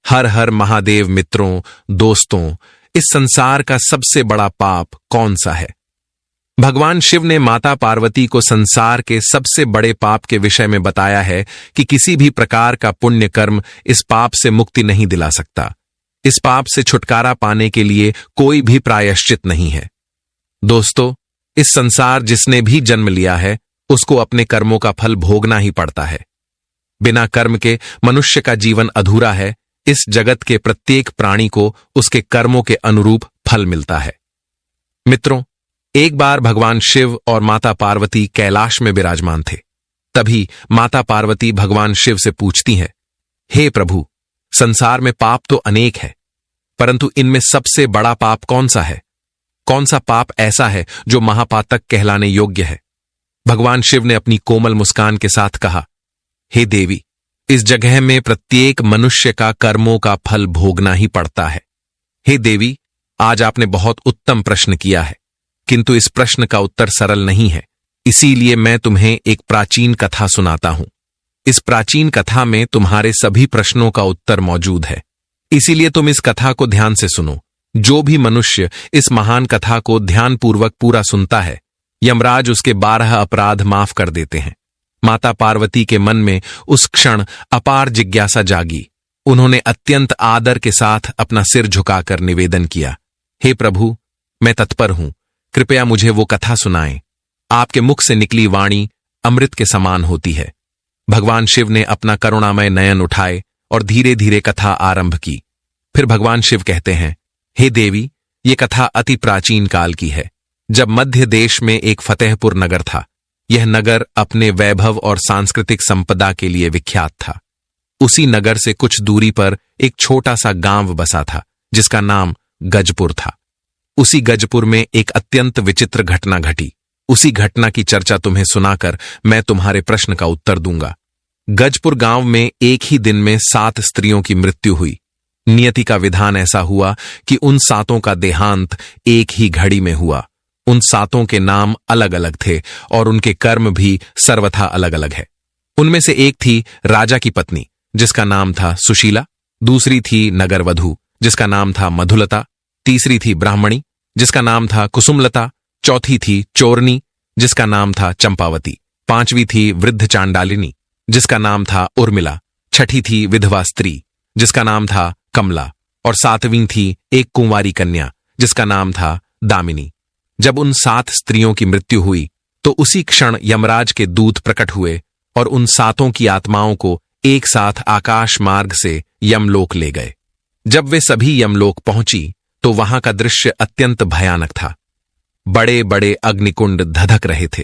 हर हर महादेव। मित्रों, दोस्तों, इस संसार का सबसे बड़ा पाप कौन सा है? भगवान शिव ने माता पार्वती को संसार के सबसे बड़े पाप के विषय में बताया है कि किसी भी प्रकार का पुण्य कर्म इस पाप से मुक्ति नहीं दिला सकता। इस पाप से छुटकारा पाने के लिए कोई भी प्रायश्चित नहीं है। दोस्तों, इस संसार जिसने भी जन्म लिया है उसको अपने कर्मों का फल भोगना ही पड़ता है। बिना कर्म के मनुष्य का जीवन अधूरा है। इस जगत के प्रत्येक प्राणी को उसके कर्मों के अनुरूप फल मिलता है। मित्रों, एक बार भगवान शिव और माता पार्वती कैलाश में विराजमान थे। तभी माता पार्वती भगवान शिव से पूछती हैं, हे प्रभु, संसार में पाप तो अनेक है, परंतु इनमें सबसे बड़ा पाप कौन सा है? कौन सा पाप ऐसा है जो महापातक कहलाने योग्य है? भगवान शिव ने अपनी कोमल मुस्कान के साथ कहा, हे देवी, इस जगह में प्रत्येक मनुष्य का कर्मों का फल भोगना ही पड़ता है। हे देवी, आज आपने बहुत उत्तम प्रश्न किया है, किंतु इस प्रश्न का उत्तर सरल नहीं है। इसीलिए मैं तुम्हें एक प्राचीन कथा सुनाता हूं। इस प्राचीन कथा में तुम्हारे सभी प्रश्नों का उत्तर मौजूद है। इसीलिए तुम इस कथा को ध्यान से सुनो। जो भी मनुष्य इस महान कथा को ध्यानपूर्वक पूरा सुनता है, यमराज उसके 12 अपराध माफ कर देते हैं। माता पार्वती के मन में उस क्षण अपार जिज्ञासा जागी। उन्होंने अत्यंत आदर के साथ अपना सिर झुकाकर निवेदन किया, हे प्रभु, मैं तत्पर हूं, कृपया मुझे वो कथा सुनाएं। आपके मुख से निकली वाणी अमृत के समान होती है। भगवान शिव ने अपना करुणामय नयन उठाए और धीरे धीरे कथा आरंभ की। फिर भगवान शिव कहते हैं, हे देवी, ये कथा अति प्राचीन काल की है, जब मध्य देश में एक फतेहपुर नगर था। यह नगर अपने वैभव और सांस्कृतिक संपदा के लिए विख्यात था। उसी नगर से कुछ दूरी पर एक छोटा सा गांव बसा था जिसका नाम गजपुर था। उसी गजपुर में एक अत्यंत विचित्र घटना घटी। उसी घटना की चर्चा तुम्हें सुनाकर मैं तुम्हारे प्रश्न का उत्तर दूंगा। गजपुर गांव में एक ही दिन में 7 स्त्रियों की मृत्यु हुई। नियति का विधान ऐसा हुआ कि उन 7 का देहांत एक ही घड़ी में हुआ। उन 7 के नाम अलग अलग थे और उनके कर्म भी सर्वथा अलग अलग है। उनमें से एक थी राजा की पत्नी, जिसका नाम था सुशीला। दूसरी थी नगरवधू, जिसका नाम था मधुलता। तीसरी थी ब्राह्मणी, जिसका नाम था कुसुमलता। चौथी थी चोरनी, जिसका नाम था चंपावती। 5वीं थी वृद्ध चांडालिनी, जिसका नाम था उर्मिला। 6ठी थी विधवा स्त्री, जिसका नाम था कमला। और 7वीं थी एक कुंवारी कन्या, जिसका नाम था दामिनी। जब उन 7 स्त्रियों की मृत्यु हुई तो उसी क्षण यमराज के दूत प्रकट हुए और उन 7 की आत्माओं को एक साथ आकाश मार्ग से यमलोक ले गए। जब वे सभी यमलोक पहुंची तो वहां का दृश्य अत्यंत भयानक था। बड़े बड़े अग्निकुंड धधक रहे थे,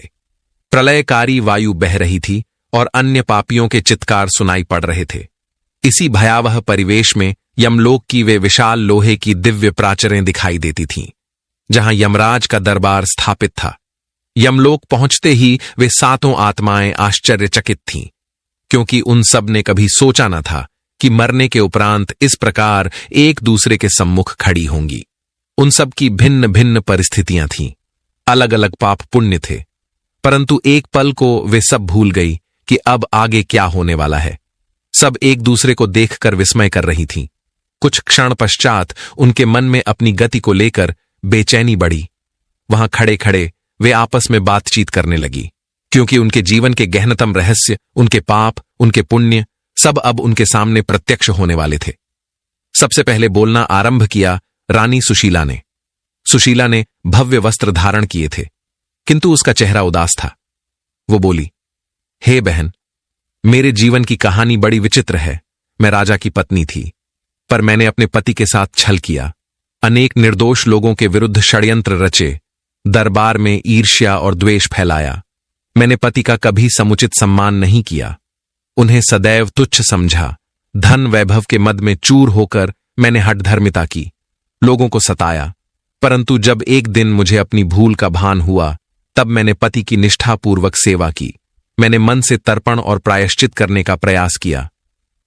प्रलयकारी वायु बह रही थी और अन्य पापियों के चित्कार सुनाई पड़ रहे थे। इसी भयावह परिवेश में यमलोक की वे विशाल लोहे की दिव्य प्राचरें दिखाई देती थीं, जहां यमराज का दरबार स्थापित था। यमलोक पहुंचते ही वे 7 आत्माएं आश्चर्यचकित थीं, क्योंकि उन सब ने कभी सोचा न था कि मरने के उपरांत इस प्रकार एक दूसरे के सम्मुख खड़ी होंगी। उन सब की भिन्न भिन्न परिस्थितियां थीं, अलग अलग पाप पुण्य थे, परंतु एक पल को वे सब भूल गई कि अब आगे क्या होने वाला है। सब एक दूसरे को देखकर विस्मय कर रही थीं। कुछ क्षण पश्चात उनके मन में अपनी गति को लेकर बेचैनी बढ़ी। वहां खड़े खड़े वे आपस में बातचीत करने लगी, क्योंकि उनके जीवन के गहनतम रहस्य, उनके पाप, उनके पुण्य सब अब उनके सामने प्रत्यक्ष होने वाले थे। सबसे पहले बोलना आरंभ किया रानी सुशीला ने। सुशीला ने भव्य वस्त्र धारण किए थे, किंतु उसका चेहरा उदास था। वो बोली, हे बहन, मेरे जीवन की कहानी बड़ी विचित्र है। मैं राजा की पत्नी थी, पर मैंने अपने पति के साथ छल किया। अनेक निर्दोष लोगों के विरुद्ध षड्यंत्र रचे, दरबार में ईर्ष्या और द्वेष फैलाया। मैंने पति का कभी समुचित सम्मान नहीं किया, उन्हें सदैव तुच्छ समझा। धन वैभव के मद में चूर होकर मैंने हठधर्मिता की, लोगों को सताया। परंतु जब एक दिन मुझे अपनी भूल का भान हुआ, तब मैंने पति की निष्ठापूर्वक सेवा की। मैंने मन से तर्पण और प्रायश्चित करने का प्रयास किया,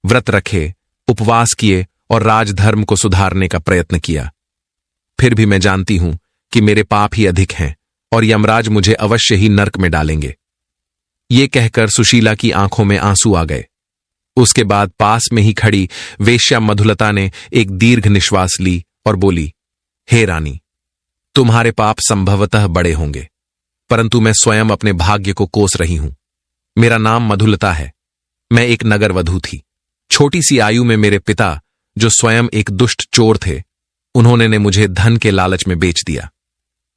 व्रत रखे, उपवास किए और राजधर्म को सुधारने का प्रयत्न किया। फिर भी मैं जानती हूं कि मेरे पाप ही अधिक हैं और यमराज मुझे अवश्य ही नर्क में डालेंगे। ये कहकर सुशीला की आंखों में आंसू आ गए। उसके बाद पास में ही खड़ी वेश्या मधुलता ने एक दीर्घ निश्वास ली और बोली, हे रानी, तुम्हारे पाप संभवतः बड़े होंगे, परंतु मैं स्वयं अपने भाग्य को कोस रही हूं। मेरा नाम मधुलता है। मैं एक नगर वधू थी। छोटी सी आयु में मेरे पिता, जो स्वयं एक दुष्ट चोर थे, उन्होंने मुझे धन के लालच में बेच दिया।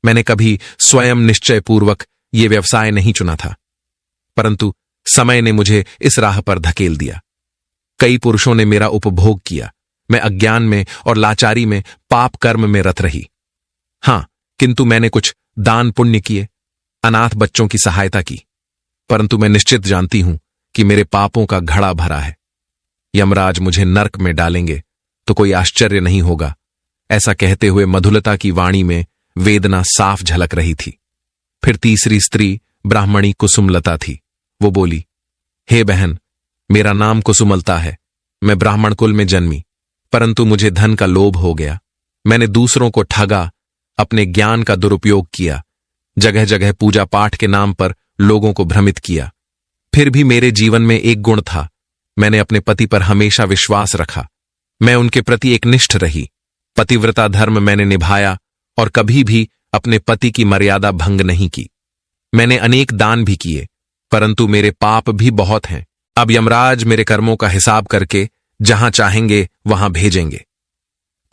मैंने कभी स्वयं निश्चयपूर्वक ये व्यवसाय नहीं चुना था, परंतु समय ने मुझे इस राह पर धकेल दिया। कई पुरुषों ने मेरा उपभोग किया। मैं अज्ञान में और लाचारी में पाप कर्म में रत रही। हां, किंतु मैंने कुछ दान पुण्य किए, अनाथ बच्चों की सहायता की, परंतु मैं निश्चित जानती हूं कि मेरे पापों का घड़ा भरा है। यमराज मुझे नरक में डालेंगे तो कोई आश्चर्य नहीं होगा। ऐसा कहते हुए मधुलता की वाणी में वेदना साफ झलक रही थी। फिर तीसरी स्त्री ब्राह्मणी कुसुमलता थी। वो बोली, हे बहन, मेरा नाम कुसुमलता है। मैं ब्राह्मण कुल में जन्मी, परंतु मुझे धन का लोभ हो गया। मैंने दूसरों को ठगा, अपने ज्ञान का दुरुपयोग किया, जगह जगह पूजा पाठ के नाम पर लोगों को भ्रमित किया। फिर भी मेरे जीवन में एक गुण था, मैंने अपने पति पर हमेशा विश्वास रखा। मैं उनके प्रति एक निष्ठ रही। पतिव्रता धर्म मैंने निभाया और कभी भी अपने पति की मर्यादा भंग नहीं की। मैंने अनेक दान भी किए, परंतु मेरे पाप भी बहुत हैं। अब यमराज मेरे कर्मों का हिसाब करके जहां चाहेंगे वहां भेजेंगे।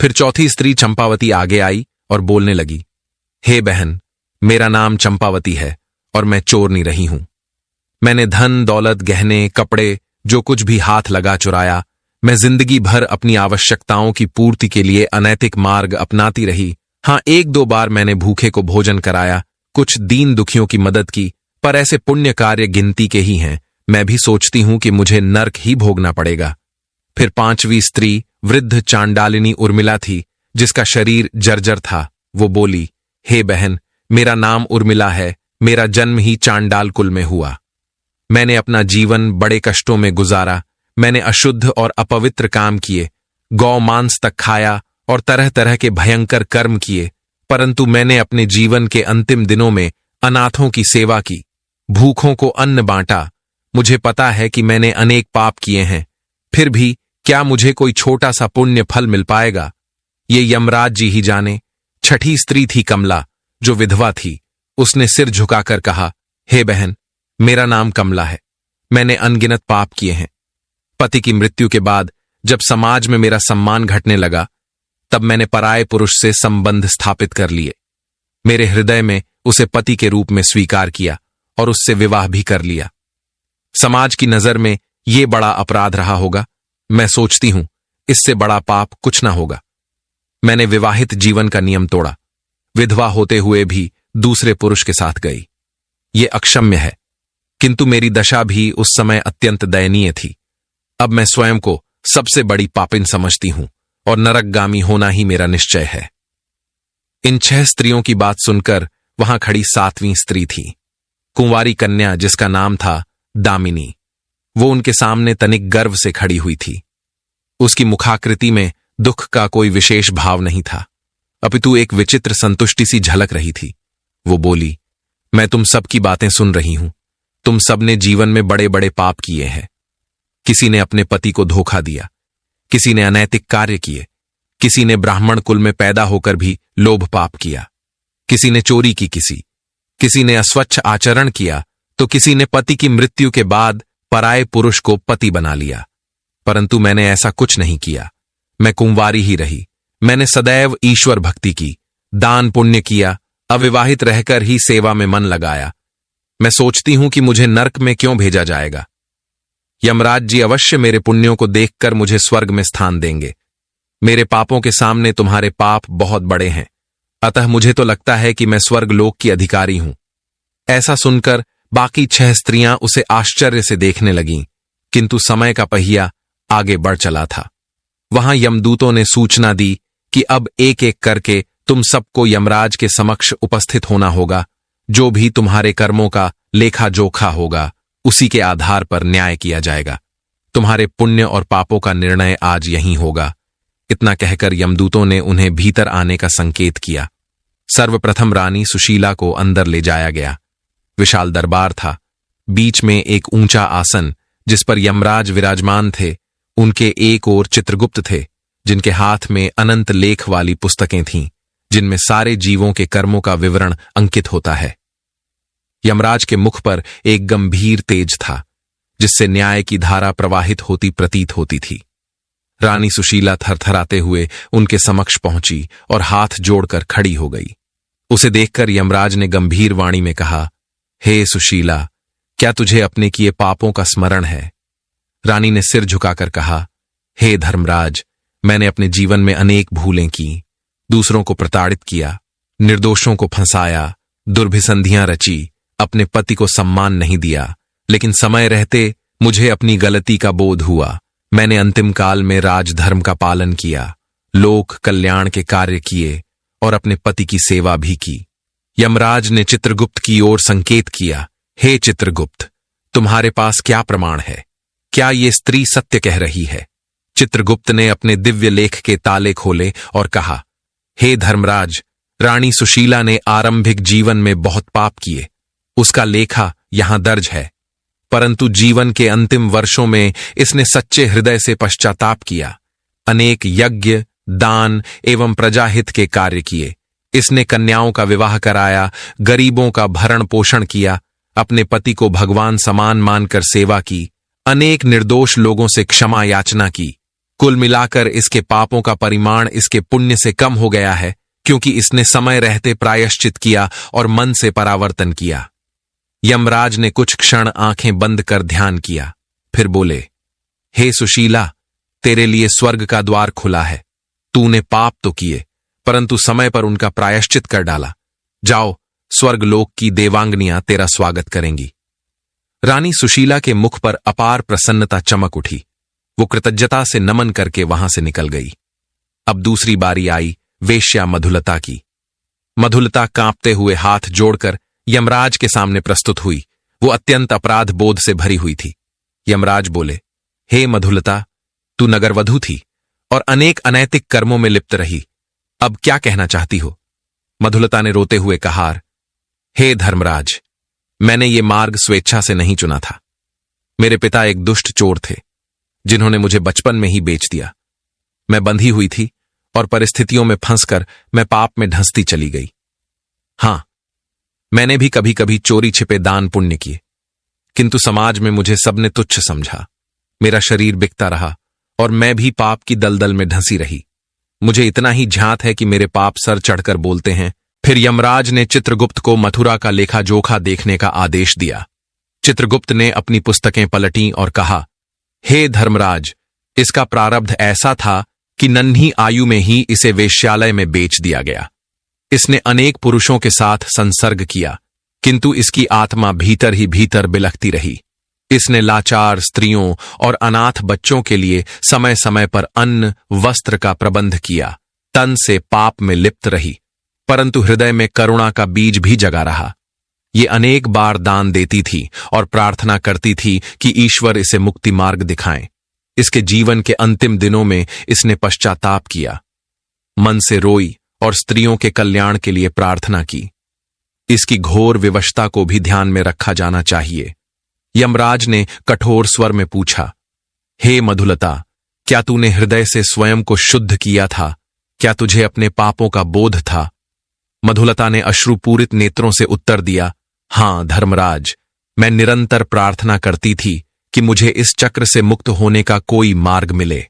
फिर चौथी स्त्री चंपावती आगे आई और बोलने लगी, हे बहन, मेरा नाम चंपावती है और मैं चोरनी रही हूं। मैंने धन दौलत गहने कपड़े जो कुछ भी हाथ लगा चुराया। मैं जिंदगी भर अपनी आवश्यकताओं की पूर्ति के लिए अनैतिक मार्ग अपनाती रही। हां, एक दो बार मैंने भूखे को भोजन कराया, कुछ दीन दुखियों की मदद की, पर ऐसे पुण्य कार्य गिनती के ही हैं। मैं भी सोचती हूं कि मुझे नरक ही भोगना पड़ेगा। फिर पांचवी स्त्री वृद्ध चांडालिनी उर्मिला थी, जिसका शरीर जर्जर था। वो बोली, हे बहन, मेरा नाम उर्मिला है। मेरा जन्म ही चांडाल कुल में हुआ। मैंने अपना जीवन बड़े कष्टों में गुजारा। मैंने अशुद्ध और अपवित्र काम किए, गौ मांस तक खाया और तरह तरह के भयंकर कर्म किए, परंतु मैंने अपने जीवन के अंतिम दिनों में अनाथों की सेवा की, भूखों को अन्न बांटा। मुझे पता है कि मैंने अनेक पाप किए हैं, फिर भी क्या मुझे कोई छोटा सा पुण्य फल मिल पाएगा? ये यमराज जी ही जाने। छठी स्त्री थी कमला, जो विधवा थी। उसने सिर झुकाकर कहा, हे बहन, मेरा नाम कमला है। मैंने अनगिनत पाप किए हैं। पति की मृत्यु के बाद जब समाज में मेरा सम्मान घटने लगा, तब मैंने पराये पुरुष से संबंध स्थापित कर लिए। मेरे हृदय में उसे पति के रूप में स्वीकार किया और उससे विवाह भी कर लिया। समाज की नजर में यह बड़ा अपराध रहा होगा। मैं सोचती हूं इससे बड़ा पाप कुछ ना होगा। मैंने विवाहित जीवन का नियम तोड़ा, विधवा होते हुए भी दूसरे पुरुष के साथ गई। ये अक्षम्य है, किंतु मेरी दशा भी उस समय अत्यंत दयनीय थी। अब मैं स्वयं को सबसे बड़ी पापिन समझती हूं और नरकगामी होना ही मेरा निश्चय है। इन 6 स्त्रियों की बात सुनकर वहां खड़ी 7वीं स्त्री थी, कुंवारी कन्या, जिसका नाम था दामिनी। वो उनके सामने तनिक गर्व से खड़ी हुई थी। उसकी मुखाकृति में दुख का कोई विशेष भाव नहीं था, अपितु एक विचित्र संतुष्टि सी झलक रही थी। वो बोली, मैं तुम सबकी बातें सुन रही हूं। तुम सबने जीवन में बड़े बड़े पाप किए हैं। किसी ने अपने पति को धोखा दिया, किसी ने अनैतिक कार्य किए, किसी ने ब्राह्मण कुल में पैदा होकर भी लोभ पाप किया, किसी ने चोरी की, किसी ने अस्वच्छ आचरण किया, तो किसी ने पति की मृत्यु के बाद पराये पुरुष को पति बना लिया। परंतु मैंने ऐसा कुछ नहीं किया। मैं कुंवारी ही रही। मैंने सदैव ईश्वर भक्ति की, दान पुण्य किया, अविवाहित रहकर ही सेवा में मन लगाया। मैं सोचती हूं कि मुझे नरक में क्यों भेजा जाएगा। यमराज जी अवश्य मेरे पुण्यों को देखकर मुझे स्वर्ग में स्थान देंगे। मेरे पापों के सामने तुम्हारे पाप बहुत बड़े हैं, अतः मुझे तो लगता है कि मैं स्वर्ग लोक की अधिकारी हूं। ऐसा सुनकर बाकी 6 स्त्रियां उसे आश्चर्य से देखने लगीं, किंतु समय का पहिया आगे बढ़ चला था। वहां यमदूतों ने सूचना दी कि अब एक एक करके तुम सबको यमराज के समक्ष उपस्थित होना होगा। जो भी तुम्हारे कर्मों का लेखा जोखा होगा, उसी के आधार पर न्याय किया जाएगा। तुम्हारे पुण्य और पापों का निर्णय आज यहीं होगा। इतना कहकर यमदूतों ने उन्हें भीतर आने का संकेत किया। सर्वप्रथम रानी सुशीला को अंदर ले जाया गया। विशाल दरबार था। बीच में एक ऊंचा आसन जिस पर यमराज विराजमान थे, उनके एक ओर चित्रगुप्त थे, जिनके हाथ में अनंत लेख वाली पुस्तकें थीं, जिनमें सारे जीवों के कर्मों का विवरण अंकित होता है। यमराज के मुख पर एक गंभीर तेज था, जिससे न्याय की धारा प्रवाहित होती प्रतीत होती थी। रानी सुशीला थरथराते हुए उनके समक्ष पहुंची और हाथ जोड़कर खड़ी हो गई। उसे देखकर यमराज ने गंभीर वाणी में कहा, हे सुशीला, क्या तुझे अपने किए पापों का स्मरण है? रानी ने सिर झुकाकर कहा, हे धर्मराज, मैंने अपने जीवन में अनेक भूलें की, दूसरों को प्रताड़ित किया, निर्दोषों को फंसाया, दुर्भिसंधियां रची, अपने पति को सम्मान नहीं दिया, लेकिन समय रहते मुझे अपनी गलती का बोध हुआ। मैंने अंतिम काल में राजधर्म का पालन किया, लोक कल्याण के कार्य किए और अपने पति की सेवा भी की। यमराज ने चित्रगुप्त की ओर संकेत किया, हे चित्रगुप्त, तुम्हारे पास क्या प्रमाण है? क्या ये स्त्री सत्य कह रही है? चित्रगुप्त ने अपने दिव्य लेख के ताले खोले और कहा, हे धर्मराज, रानी सुशीला ने आरंभिक जीवन में बहुत पाप किए, उसका लेखा यहां दर्ज है, परंतु जीवन के अंतिम वर्षों में इसने सच्चे हृदय से पश्चाताप किया, अनेक यज्ञ, दान एवं प्रजाहित के कार्य किए। इसने कन्याओं का विवाह कराया, गरीबों का भरण पोषण किया, अपने पति को भगवान समान मानकर सेवा की, अनेक निर्दोष लोगों से क्षमा याचना की। कुल मिलाकर इसके पापों का परिमाण इसके पुण्य से कम हो गया है, क्योंकि इसने समय रहते प्रायश्चित किया और मन से परावर्तन किया। यमराज ने कुछ क्षण आंखें बंद कर ध्यान किया, फिर बोले, हे सुशीला, तेरे लिए स्वर्ग का द्वार खुला है। तूने पाप तो किए, परंतु समय पर उनका प्रायश्चित कर डाला। जाओ, स्वर्गलोक की देवांगनियां तेरा स्वागत करेंगी। रानी सुशीला के मुख पर अपार प्रसन्नता चमक उठी। वो कृतज्ञता से नमन करके वहां से निकल गई। अब दूसरी बारी आई वेश्या मधुलता की। मधुलता कांपते हुए हाथ जोड़कर यमराज के सामने प्रस्तुत हुई। वो अत्यंत अपराध बोध से भरी हुई थी। यमराज बोले, हे मधुलता, तू नगरवधू थी और अनेक अनैतिक कर्मों में लिप्त रही। अब क्या कहना चाहती हो? मधुलता ने रोते हुए कहा, हे धर्मराज, मैंने ये मार्ग स्वेच्छा से नहीं चुना था। मेरे पिता एक दुष्ट चोर थे, जिन्होंने मुझे बचपन में ही बेच दिया। मैं बंधी हुई थी और परिस्थितियों में फंसकर मैं पाप में ढंसती चली गई। हां, मैंने भी कभी कभी चोरी छिपे दान पुण्य किए, किंतु समाज में मुझे सबने तुच्छ समझा। मेरा शरीर बिकता रहा और मैं भी पाप की दलदल में ढंसी रही। मुझे इतना ही झांत है कि मेरे पाप सर चढ़कर बोलते हैं। फिर यमराज ने चित्रगुप्त को मथुरा का लेखा जोखा देखने का आदेश दिया। चित्रगुप्त ने अपनी पुस्तकें पलटीं और कहा, हे धर्मराज, इसका प्रारब्ध ऐसा था कि नन्ही आयु में ही इसे वेश्यालय में बेच दिया गया। इसने अनेक पुरुषों के साथ संसर्ग किया, किंतु इसकी आत्मा भीतर ही भीतर बिलखती रही। इसने लाचार स्त्रियों और अनाथ बच्चों के लिए समय समय पर अन्न वस्त्र का प्रबंध किया। तन से पाप में लिप्त रही, परंतु हृदय में करुणा का बीज भी जगा रहा। ये अनेक बार दान देती थी और प्रार्थना करती थी कि ईश्वर इसे मुक्ति मार्ग दिखाएं। इसके जीवन के अंतिम दिनों में इसने पश्चाताप किया, मन से रोई और स्त्रियों के कल्याण के लिए प्रार्थना की। इसकी घोर विवशता को भी ध्यान में रखा जाना चाहिए। यमराज ने कठोर स्वर में पूछा, हे मधुलता, क्या तूने हृदय से स्वयं को शुद्ध किया था? क्या तुझे अपने पापों का बोध था? मधुलता ने अश्रुपूरित नेत्रों से उत्तर दिया, हां धर्मराज, मैं निरंतर प्रार्थना करती थी कि मुझे इस चक्र से मुक्त होने का कोई मार्ग मिले।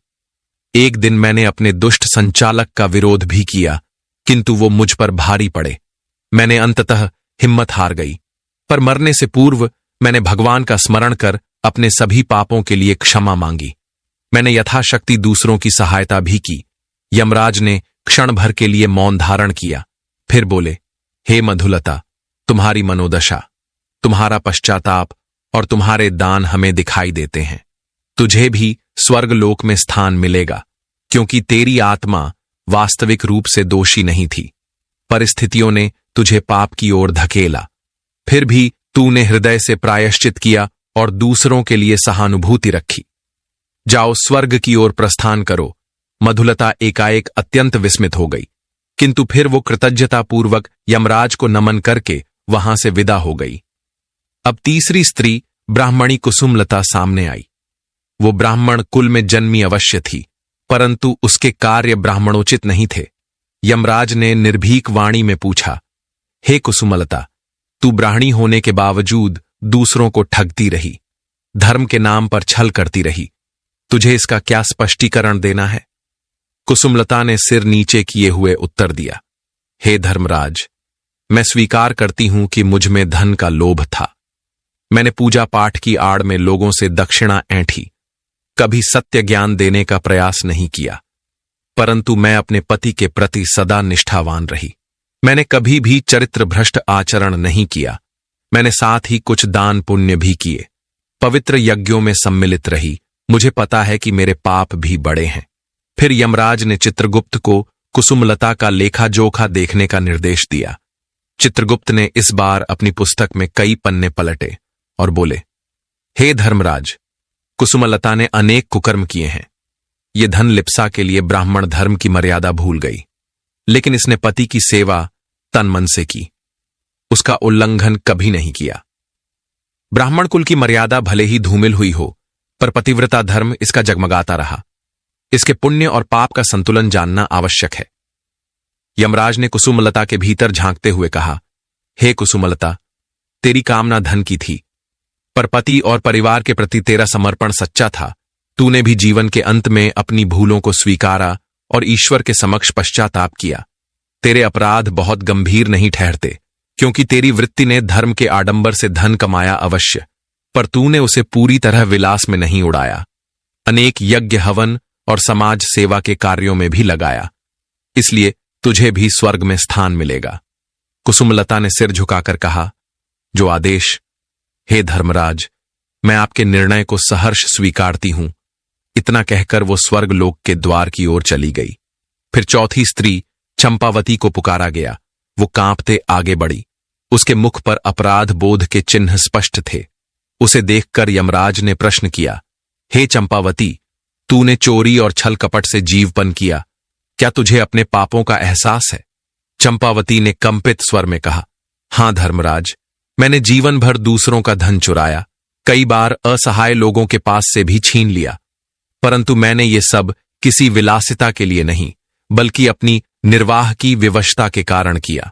एक दिन मैंने अपने दुष्ट संचालक का विरोध भी किया, किंतु वो मुझ पर भारी पड़े। मैंने अंततः हिम्मत हार गई, पर मरने से पूर्व मैंने भगवान का स्मरण कर अपने सभी पापों के लिए क्षमा मांगी। मैंने यथाशक्ति दूसरों की सहायता भी की। यमराज ने क्षण भर के लिए मौन धारण किया, फिर बोले, हे मधुलता, तुम्हारी मनोदशा, तुम्हारा पश्चाताप और तुम्हारे दान हमें दिखाई देते हैं। तुझे भी स्वर्गलोक में स्थान मिलेगा, क्योंकि तेरी आत्मा वास्तविक रूप से दोषी नहीं थी। परिस्थितियों ने तुझे पाप की ओर धकेला, फिर भी तूने हृदय से प्रायश्चित किया और दूसरों के लिए सहानुभूति रखी। जाओ, स्वर्ग की ओर प्रस्थान करो। मधुलता एकाएक अत्यंत विस्मित हो गई, किंतु फिर वो कृतज्ञतापूर्वक यमराज को नमन करके वहां से विदा हो गई। अब तीसरी स्त्री ब्राह्मणी कुसुमलता सामने आई। वो ब्राह्मण कुल में जन्मी अवश्य थी, परंतु उसके कार्य ब्राह्मणोचित नहीं थे। यमराज ने निर्भीक वाणी में पूछा, हे कुसुमलता, तू ब्राह्मणी होने के बावजूद दूसरों को ठगती रही, धर्म के नाम पर छल करती रही, तुझे इसका क्या स्पष्टीकरण देना है? कुसुमलता ने सिर नीचे किए हुए उत्तर दिया, हे धर्मराज, मैं स्वीकार करती हूं कि मुझ में धन का लोभ था। मैंने पूजा पाठ की आड़ में लोगों से दक्षिणा ऐंठी, कभी सत्य ज्ञान देने का प्रयास नहीं किया, परंतु मैं अपने पति के प्रति सदा निष्ठावान रही। मैंने कभी भी चरित्र भ्रष्ट आचरण नहीं किया। मैंने साथ ही कुछ दान पुण्य भी किए, पवित्र यज्ञों में सम्मिलित रही। मुझे पता है कि मेरे पाप भी बड़े हैं। फिर यमराज ने चित्रगुप्त को कुसुमलता का लेखा जोखा देखने का निर्देश दिया। चित्रगुप्त ने इस बार अपनी पुस्तक में कई पन्ने पलटे और बोले, हे धर्मराज, कुसुमलता ने अनेक कुकर्म किए हैं। ये धन लिप्सा के लिए ब्राह्मण धर्म की मर्यादा भूल गई, लेकिन इसने पति की सेवा तन मन से की, उसका उल्लंघन कभी नहीं किया। ब्राह्मण कुल की मर्यादा भले ही धूमिल हुई हो, पर पतिव्रता धर्म इसका जगमगाता रहा। इसके पुण्य और पाप का संतुलन जानना आवश्यक है। यमराज ने कुसुमलता के भीतर झांकते हुए कहा, हे कुसुमलता, तेरी कामना धन की थी, पर पति और परिवार के प्रति तेरा समर्पण सच्चा था। तूने भी जीवन के अंत में अपनी भूलों को स्वीकारा और ईश्वर के समक्ष पश्चाताप किया। तेरे अपराध बहुत गंभीर नहीं ठहरते, क्योंकि तेरी वृत्ति ने धर्म के आडंबर से धन कमाया अवश्य, पर तूने उसे पूरी तरह विलास में नहीं उड़ाया। अनेक यज्ञ हवन और समाज सेवा के कार्यों में भी लगाया, इसलिए तुझे भी स्वर्ग में स्थान मिलेगा। कुसुमलता ने सिर झुकाकर कहा, जो आदेश। हे धर्मराज, मैं आपके निर्णय को सहर्ष स्वीकारती हूं। इतना कहकर वो स्वर्ग लोक के द्वार की ओर चली गई। फिर चौथी स्त्री चंपावती को पुकारा गया। वो कांपते आगे बढ़ी। उसके मुख पर अपराध बोध के चिन्ह स्पष्ट थे। उसे देखकर यमराज ने प्रश्न किया, हे चंपावती, तूने चोरी और छल कपट से जीवपन किया, क्या तुझे अपने पापों का एहसास है? चंपावती ने कंपित स्वर में कहा, हां धर्मराज, मैंने जीवन भर दूसरों का धन चुराया, कई बार असहाय लोगों के पास से भी छीन लिया, परंतु मैंने ये सब किसी विलासिता के लिए नहीं, बल्कि अपनी निर्वाह की विवशता के कारण किया।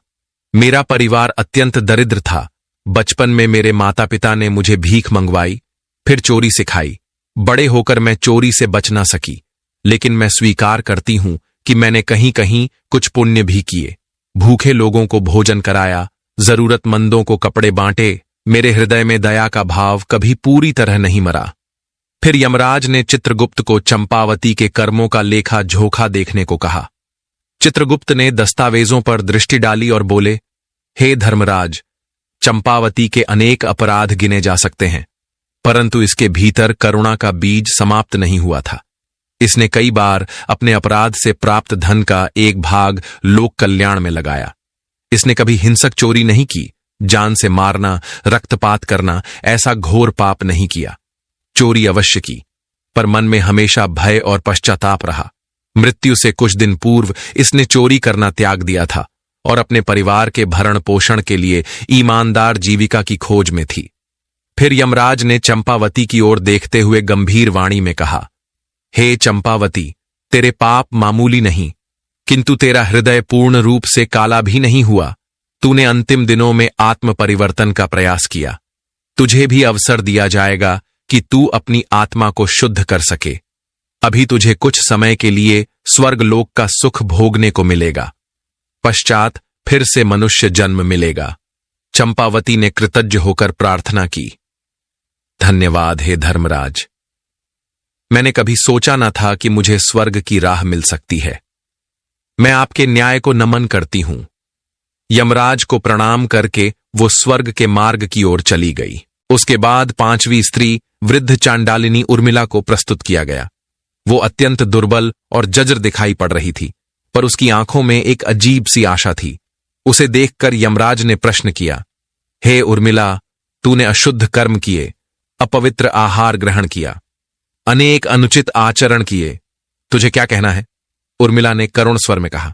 मेरा परिवार अत्यंत दरिद्र था। बचपन में मेरे माता पिता ने मुझे भीख मंगवाई, फिर चोरी सिखाई। बड़े होकर मैं चोरी से बच ना सकी, लेकिन मैं स्वीकार करती हूं कि मैंने कहीं कहीं कुछ पुण्य भी किए। भूखे लोगों को भोजन कराया, जरूरतमंदों को कपड़े बांटे। मेरे हृदय में दया का भाव कभी पूरी तरह नहीं मरा। फिर यमराज ने चित्रगुप्त को चंपावती के कर्मों का लेखा जोखा देखने को कहा। चित्रगुप्त ने दस्तावेजों पर दृष्टि डाली और बोले, हे धर्मराज, चंपावती के अनेक अपराध गिने जा सकते हैं, परंतु इसके भीतर करुणा का बीज समाप्त नहीं हुआ था। इसने कई बार अपने अपराध से प्राप्त धन का एक भाग लोक कल्याण में लगाया। इसने कभी हिंसक चोरी नहीं की, जान से मारना, रक्तपात करना, ऐसा घोर पाप नहीं किया। चोरी अवश्य की, पर मन में हमेशा भय और पश्चाताप रहा। मृत्यु से कुछ दिन पूर्व इसने चोरी करना त्याग दिया था और अपने परिवार के भरण पोषण के लिए ईमानदार जीविका की खोज में थी। फिर यमराज ने चंपावती की ओर देखते हुए गंभीर वाणी में कहा, हे चंपावती, तेरे पाप मामूली नहीं, किंतु तेरा हृदय पूर्ण रूप से काला भी नहीं हुआ। तूने अंतिम दिनों में आत्म परिवर्तन का प्रयास किया। तुझे भी अवसर दिया जाएगा कि तू अपनी आत्मा को शुद्ध कर सके। अभी तुझे कुछ समय के लिए स्वर्गलोक का सुख भोगने को मिलेगा, पश्चात फिर से मनुष्य जन्म मिलेगा। चंपावती ने कृतज्ञ होकर प्रार्थना की, धन्यवाद हे धर्मराज। मैंने कभी सोचा न था कि मुझे स्वर्ग की राह मिल सकती है। मैं आपके न्याय को नमन करती हूं। यमराज को प्रणाम करके वो स्वर्ग के मार्ग की ओर चली गई। उसके बाद पांचवी स्त्री वृद्ध चांडालिनी उर्मिला को प्रस्तुत किया गया। वो अत्यंत दुर्बल और जर्जर दिखाई पड़ रही थी, पर उसकी आंखों में एक अजीब सी आशा थी। उसे देखकर यमराज ने प्रश्न किया, हे उर्मिला, तूने अशुद्ध कर्म किए, अपवित्र आहार ग्रहण किया, अनेक अनुचित आचरण किए, तुझे क्या कहना है? उर्मिला ने करुण स्वर में कहा,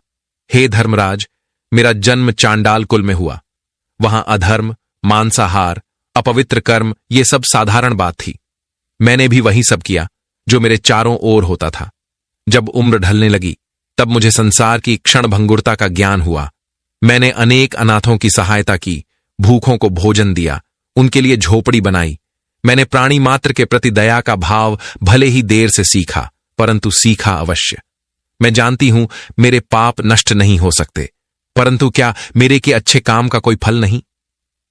हे धर्मराज, मेरा जन्म चांडाल कुल में हुआ। वहां अधर्म, मांसाहार, अपवित्र कर्म, ये सब साधारण बात थी। मैंने भी वही सब किया जो मेरे चारों ओर होता था। जब उम्र ढलने लगी तब मुझे संसार की क्षणभंगुरता का ज्ञान हुआ। मैंने अनेक अनाथों की सहायता की, भूखों को भोजन दिया, उनके लिए झोपड़ी बनाई। मैंने प्राणी मात्र के प्रति दया का भाव भले ही देर से सीखा, परंतु सीखा अवश्य। मैं जानती हूं मेरे पाप नष्ट नहीं हो सकते, परंतु क्या मेरे के अच्छे काम का कोई फल नहीं?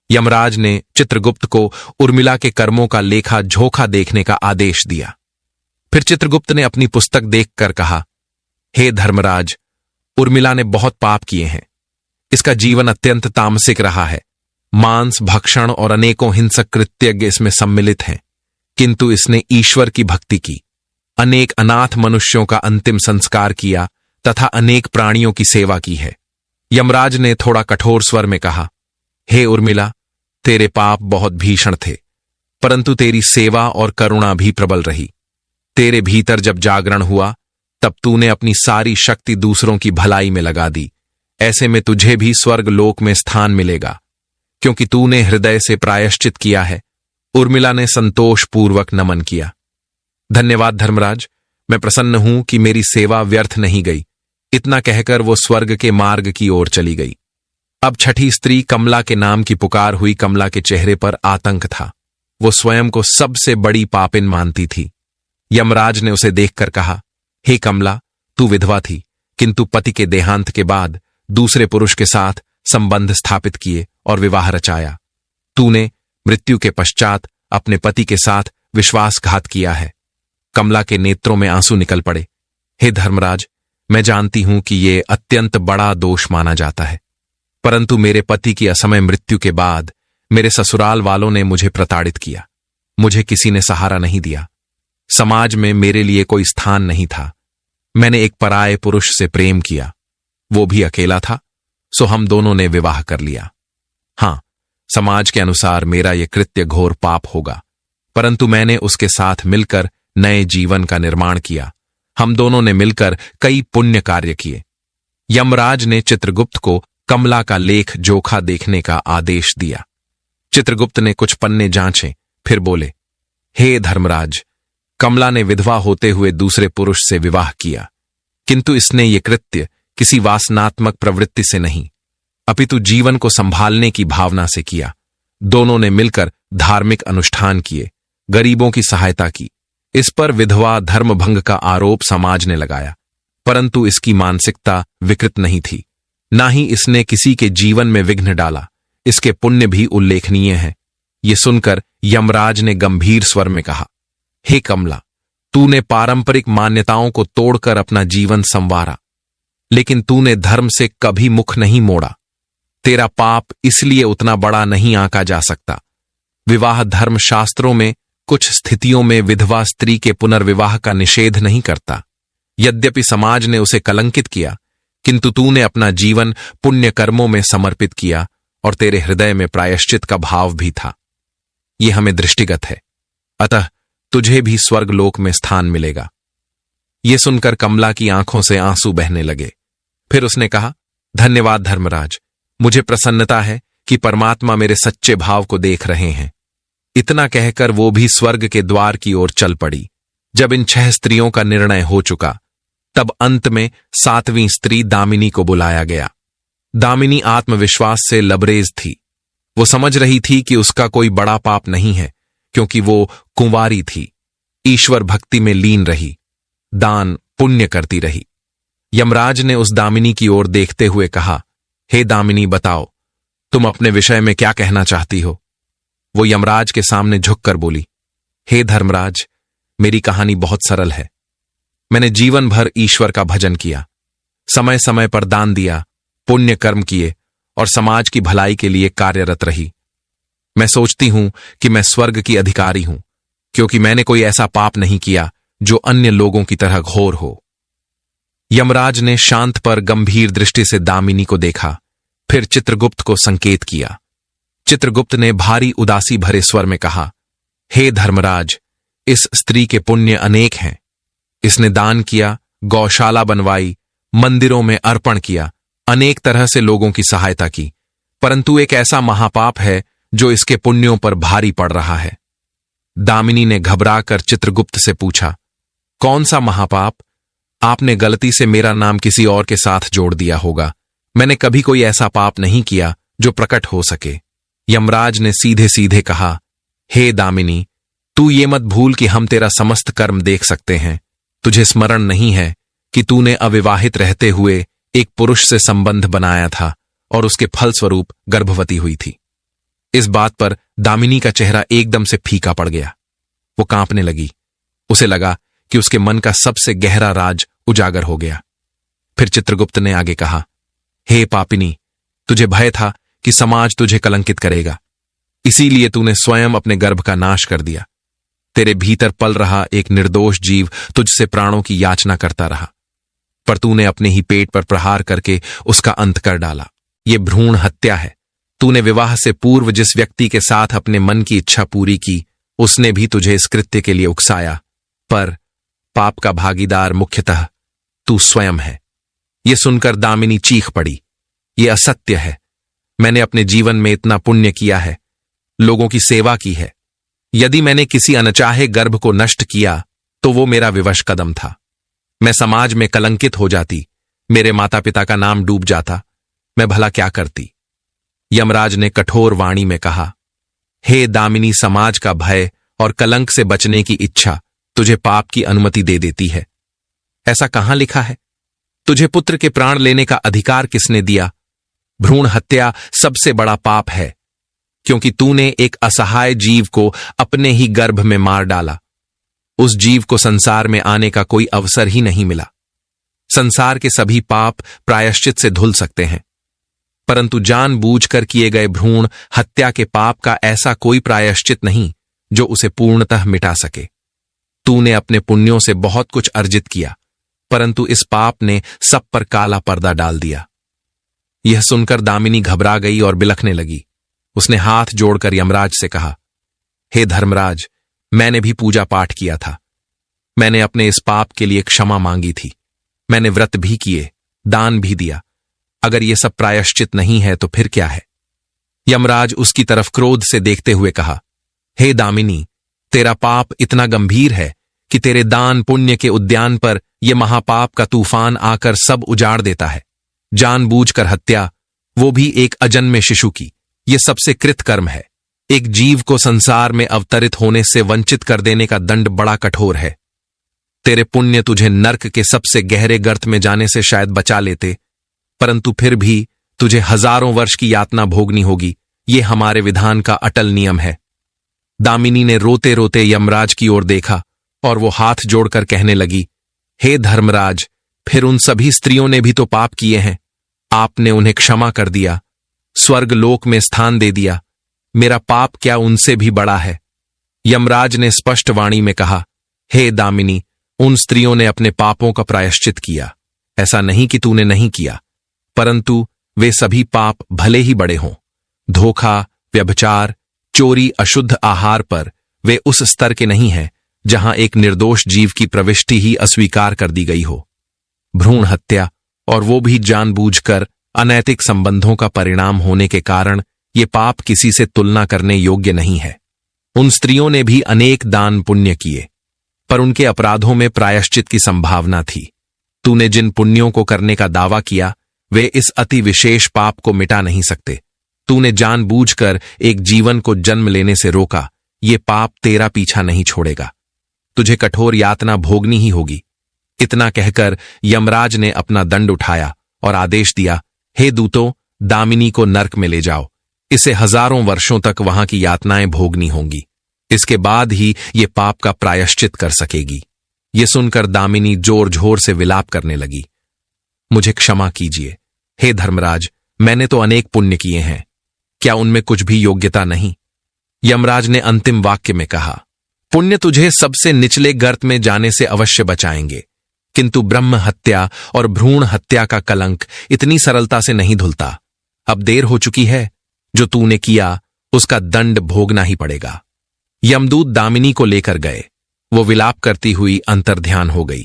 यमराज ने चित्रगुप्त को उर्मिला के कर्मों का लेखा झोखा देखने का आदेश दिया। फिर चित्रगुप्त ने अपनी पुस्तक देखकर कहा, हे धर्मराज, उर्मिला ने बहुत पाप किए हैं। इसका जीवन अत्यंत तामसिक रहा है। मांस भक्षण और अनेकों हिंसक कृत्य इसमें सम्मिलित हैं, किंतु इसने ईश्वर की भक्ति की, अनेक अनाथ मनुष्यों का अंतिम संस्कार किया तथा अनेक प्राणियों की सेवा की है। यमराज ने थोड़ा कठोर स्वर में कहा, हे उर्मिला, तेरे पाप बहुत भीषण थे, परंतु तेरी सेवा और करुणा भी प्रबल रही। तेरे भीतर जब जागरण हुआ तब तूने अपनी सारी शक्ति दूसरों की भलाई में लगा दी। ऐसे में तुझे भी स्वर्ग लोक में स्थान मिलेगा, क्योंकि तूने हृदय से प्रायश्चित किया है। उर्मिला ने संतोषपूर्वक नमन किया। धन्यवाद धर्मराज, मैं प्रसन्न हूं कि मेरी सेवा व्यर्थ नहीं गई। इतना कहकर वो स्वर्ग के मार्ग की ओर चली गई। अब छठी स्त्री कमला के नाम की पुकार हुई। कमला के चेहरे पर आतंक था। वो स्वयं को सबसे बड़ी पापिन मानती थी। यमराज ने उसे देखकर कहा, हे कमला, तू विधवा थी, किंतु पति के देहांत के बाद दूसरे पुरुष के साथ संबंध स्थापित किए और विवाह रचाया। तूने मृत्यु के पश्चात अपने पति के साथ विश्वासघात किया है। कमला के नेत्रों में आंसू निकल पड़े। हे धर्मराज, मैं जानती हूं कि यह अत्यंत बड़ा दोष माना जाता है, परंतु मेरे पति की असमय मृत्यु के बाद मेरे ससुराल वालों ने मुझे प्रताड़ित किया। मुझे किसी ने सहारा नहीं दिया। समाज में मेरे लिए कोई स्थान नहीं था। मैंने एक पराये पुरुष से प्रेम किया, वो भी अकेला था, सो हम दोनों ने विवाह कर लिया। हां, समाज के अनुसार मेरा यह कृत्य घोर पाप होगा, परंतु मैंने उसके साथ मिलकर नए जीवन का निर्माण किया। हम दोनों ने मिलकर कई पुण्य कार्य किए। यमराज ने चित्रगुप्त को कमला का लेख जोखा देखने का आदेश दिया। चित्रगुप्त ने कुछ पन्ने जांचे, फिर बोले, हे धर्मराज, कमला ने विधवा होते हुए दूसरे पुरुष से विवाह किया, किंतु इसने ये कृत्य किसी वासनात्मक प्रवृत्ति से नहीं, अपितु जीवन को संभालने की भावना से किया। दोनों ने मिलकर धार्मिक अनुष्ठान किए, गरीबों की सहायता की। इस पर विधवा धर्मभंग का आरोप समाज ने लगाया, परंतु इसकी मानसिकता विकृत नहीं थी, ना ही इसने किसी के जीवन में विघ्न डाला। इसके पुण्य भी उल्लेखनीय है। ये सुनकर यमराज ने गंभीर स्वर में कहा, हे कमला, तूने पारंपरिक मान्यताओं को तोड़कर अपना जीवन संवारा, लेकिन तूने धर्म से कभी मुख नहीं मोड़ा। तेरा पाप इसलिए उतना बड़ा नहीं आंका जा सकता। विवाह धर्म शास्त्रों में कुछ स्थितियों में विधवा स्त्री के पुनर्विवाह का निषेध नहीं करता। यद्यपि समाज ने उसे कलंकित किया, किंतु तूने अपना जीवन पुण्य कर्मों में समर्पित किया और तेरे हृदय में प्रायश्चित का भाव भी था। यह हमें दृष्टिगत है, अतः तुझे भी स्वर्गलोक में स्थान मिलेगा। यह सुनकर कमला की आंखों से आंसू बहने लगे। फिर उसने कहा, धन्यवाद धर्मराज, मुझे प्रसन्नता है कि परमात्मा मेरे सच्चे भाव को देख रहे हैं। इतना कहकर वो भी स्वर्ग के द्वार की ओर चल पड़ी। जब इन 6 स्त्रियों का निर्णय हो चुका, तब अंत में 7वीं स्त्री दामिनी को बुलाया गया। दामिनी आत्मविश्वास से लबरेज थी। वो समझ रही थी कि उसका कोई बड़ा पाप नहीं है, क्योंकि वो कुंवारी थी, ईश्वर भक्ति में लीन रही, दान पुण्य करती रही। यमराज ने उस दामिनी की ओर देखते हुए कहा, हे दामिनी, बताओ तुम अपने विषय में क्या कहना चाहती हो? वो यमराज के सामने झुककर बोली, हे धर्मराज, मेरी कहानी बहुत सरल है। मैंने जीवन भर ईश्वर का भजन किया, समय समय पर दान दिया, पुण्य कर्म किए और समाज की भलाई के लिए कार्यरत रही। मैं सोचती हूं कि मैं स्वर्ग की अधिकारी हूं, क्योंकि मैंने कोई ऐसा पाप नहीं किया जो अन्य लोगों की तरह घोर हो। यमराज ने शांत पर गंभीर दृष्टि से दामिनी को देखा, फिर चित्रगुप्त को संकेत किया। चित्रगुप्त ने भारी उदासी भरे स्वर में कहा, हे धर्मराज, इस स्त्री के पुण्य अनेक हैं। इसने दान किया, गौशाला बनवाई, मंदिरों में अर्पण किया, अनेक तरह से लोगों की सहायता की, परंतु एक ऐसा महापाप है जो इसके पुण्यों पर भारी पड़ रहा है। दामिनी ने घबराकर चित्रगुप्त से पूछा, कौन सा महापाप? आपने गलती से मेरा नाम किसी और के साथ जोड़ दिया होगा। मैंने कभी कोई ऐसा पाप नहीं किया जो प्रकट हो सके। यमराज ने सीधे सीधे कहा, हे दामिनी, तू ये मत भूल कि हम तेरा समस्त कर्म देख सकते हैं। तुझे स्मरण नहीं है कि तूने अविवाहित रहते हुए एक पुरुष से संबंध बनाया था और उसके फलस्वरूप गर्भवती हुई थी। इस बात पर दामिनी का चेहरा एकदम से फीका पड़ गया। वो कांपने लगी। उसे लगा कि उसके मन का सबसे गहरा राज उजागर हो गया। फिर चित्रगुप्त ने आगे कहा, हे पापिनी, तुझे भय था कि समाज तुझे कलंकित करेगा, इसीलिए तूने स्वयं अपने गर्भ का नाश कर दिया। तेरे भीतर पल रहा एक निर्दोष जीव तुझसे प्राणों की याचना करता रहा, पर तूने अपने ही पेट पर प्रहार करके उसका अंत कर डाला। ये भ्रूण हत्या है। तूने विवाह से पूर्व जिस व्यक्ति के साथ अपने मन की इच्छा पूरी की, उसने भी तुझे इस कृत्य के लिए उकसाया, पर पाप का भागीदार मुख्यतः तू स्वयं है। यह सुनकर दामिनी चीख पड़ी, यह असत्य है। मैंने अपने जीवन में इतना पुण्य किया है, लोगों की सेवा की है। यदि मैंने किसी अनचाहे गर्भ को नष्ट किया तो वो मेरा विवश कदम था। मैं समाज में कलंकित हो जाती, मेरे माता पिता का नाम डूब जाता। मैं भला क्या करती? यमराज ने कठोर वाणी में कहा, हे दामिनी, समाज का भय और कलंक से बचने की इच्छा तुझे पाप की अनुमति दे देती है। ऐसा कहां लिखा है? तुझे पुत्र के प्राण लेने का अधिकार किसने दिया? भ्रूण हत्या सबसे बड़ा पाप है, क्योंकि तूने एक असहाय जीव को अपने ही गर्भ में मार डाला। उस जीव को संसार में आने का कोई अवसर ही नहीं मिला। संसार के सभी पाप प्रायश्चित से धुल सकते हैं, परंतु जानबूझकर किए गए भ्रूण हत्या के पाप का ऐसा कोई प्रायश्चित नहीं जो उसे पूर्णतः मिटा सके। तूने अपने पुण्यों से बहुत कुछ अर्जित किया, परंतु इस पाप ने सब पर काला पर्दा डाल दिया। यह सुनकर दामिनी घबरा गई और बिलखने लगी। उसने हाथ जोड़कर यमराज से कहा, हे धर्मराज, मैंने भी पूजा पाठ किया था। मैंने अपने इस पाप के लिए क्षमा मांगी थी। मैंने व्रत भी किए, दान भी दिया। अगर यह सब प्रायश्चित नहीं है तो फिर क्या है? यमराज उसकी तरफ क्रोध से देखते हुए कहा, हे दामिनी, तेरा पाप इतना गंभीर है कि तेरे दान पुण्य के उद्यान पर यह महापाप का तूफान आकर सब उजाड़ देता है। जानबूझकर हत्या, वो भी एक अजन्मे शिशु की, यह सबसे कृतकर्म है। एक जीव को संसार में अवतरित होने से वंचित कर देने का दंड बड़ा कठोर है। तेरे पुण्य तुझे नर्क के सबसे गहरे गर्त में जाने से शायद बचा लेते, परंतु फिर भी तुझे हजारों वर्ष की यातना भोगनी होगी। यह हमारे विधान का अटल नियम है। दामिनी ने रोते रोते यमराज की ओर देखा और वो हाथ जोड़कर कहने लगी, हे धर्मराज, फिर उन सभी स्त्रियों ने भी तो पाप किए हैं। आपने उन्हें क्षमा कर दिया, स्वर्ग लोक में स्थान दे दिया। मेरा पाप क्या उनसे भी बड़ा है? यमराज ने स्पष्ट वाणी में कहा, हे दामिनी, उन स्त्रियों ने अपने पापों का प्रायश्चित किया। ऐसा नहीं कि तूने नहीं किया, परंतु वे सभी पाप भले ही बड़े हों। धोखा, व्यभिचार, चोरी, अशुद्ध आहार पर वे उस स्तर के नहीं हैं जहां एक निर्दोष जीव की प्रविष्टि ही अस्वीकार कर दी गई हो। भ्रूण हत्या, और वो भी जानबूझकर, अनैतिक संबंधों का परिणाम होने के कारण ये पाप किसी से तुलना करने योग्य नहीं है। उन स्त्रियों ने भी अनेक दान पुण्य किए, पर उनके अपराधों में प्रायश्चित की संभावना थी। तूने जिन पुण्यों को करने का दावा किया, वे इस अति विशेष पाप को मिटा नहीं सकते। तूने जानबूझकर एक जीवन को जन्म लेने से रोका। ये पाप तेरा पीछा नहीं छोड़ेगा। तुझे कठोर यातना भोगनी ही होगी। इतना कहकर यमराज ने अपना दंड उठाया और आदेश दिया, हे दूतों, दामिनी को नर्क में ले जाओ। इसे हजारों वर्षों तक वहां की यातनाएं भोगनी होंगी। इसके बाद ही ये पाप का प्रायश्चित कर सकेगी। ये सुनकर दामिनी जोर जोर से विलाप करने लगी। मुझे क्षमा कीजिए, हे धर्मराज, मैंने तो अनेक पुण्य किए हैं। क्या उनमें कुछ भी योग्यता नहीं? यमराज ने अंतिम वाक्य में कहा, पुण्य तुझे सबसे निचले गर्त में जाने से अवश्य बचाएंगे, किंतु ब्रह्म हत्या और भ्रूण हत्या का कलंक इतनी सरलता से नहीं धुलता। अब देर हो चुकी है। जो तूने किया उसका दंड भोगना ही पड़ेगा। यमदूत दामिनी को लेकर गए। वो विलाप करती हुई अंतर्ध्यान हो गई।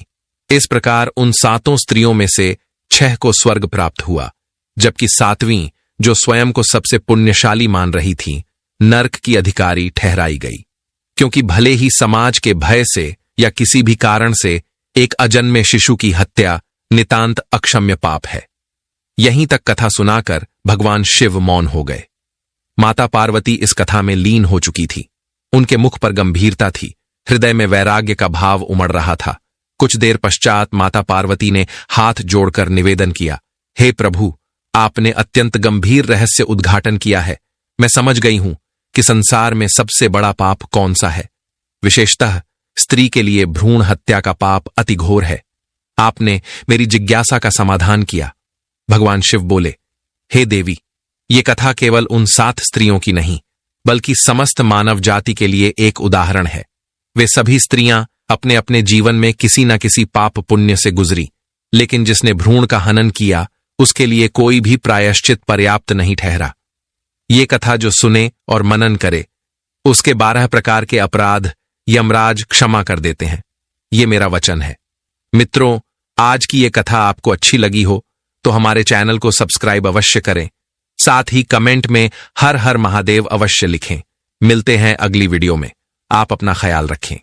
इस प्रकार उन 7 स्त्रियों में से 6 को स्वर्ग प्राप्त हुआ, जबकि 7वीं, जो स्वयं को सबसे पुण्यशाली मान रही थी, नर्क की अधिकारी ठहराई गई, क्योंकि भले ही समाज के भय से या किसी भी कारण से एक अजन्मे शिशु की हत्या नितांत अक्षम्य पाप है। यहीं तक कथा सुनाकर भगवान शिव मौन हो गए। माता पार्वती इस कथा में लीन हो चुकी थी। उनके मुख पर गंभीरता थी, हृदय में वैराग्य का भाव उमड़ रहा था। कुछ देर पश्चात माता पार्वती ने हाथ जोड़कर निवेदन किया, हे प्रभु, आपने अत्यंत गंभीर रहस्य उद्घाटन किया है। मैं समझ गई हूं कि संसार में सबसे बड़ा पाप कौन सा है। विशेषतः स्त्री के लिए भ्रूण हत्या का पाप अति घोर है। आपने मेरी जिज्ञासा का समाधान किया। भगवान शिव बोले, हे देवी, ये कथा केवल उन 7 स्त्रियों की नहीं, बल्कि समस्त मानव जाति के लिए एक उदाहरण है। वे सभी स्त्रियां अपने अपने जीवन में किसी न किसी पाप पुण्य से गुजरी, लेकिन जिसने भ्रूण का हनन किया उसके लिए कोई भी प्रायश्चित पर्याप्त नहीं ठहरा। ये कथा जो सुने और मनन करे, उसके 12 प्रकार के अपराध यमराज क्षमा कर देते हैं। ये मेरा वचन है। मित्रों, आज की ये कथा आपको अच्छी लगी हो तो हमारे चैनल को सब्सक्राइब अवश्य करें। साथ ही कमेंट में हर हर महादेव अवश्य लिखें। मिलते हैं अगली वीडियो में। आप अपना ख्याल रखें।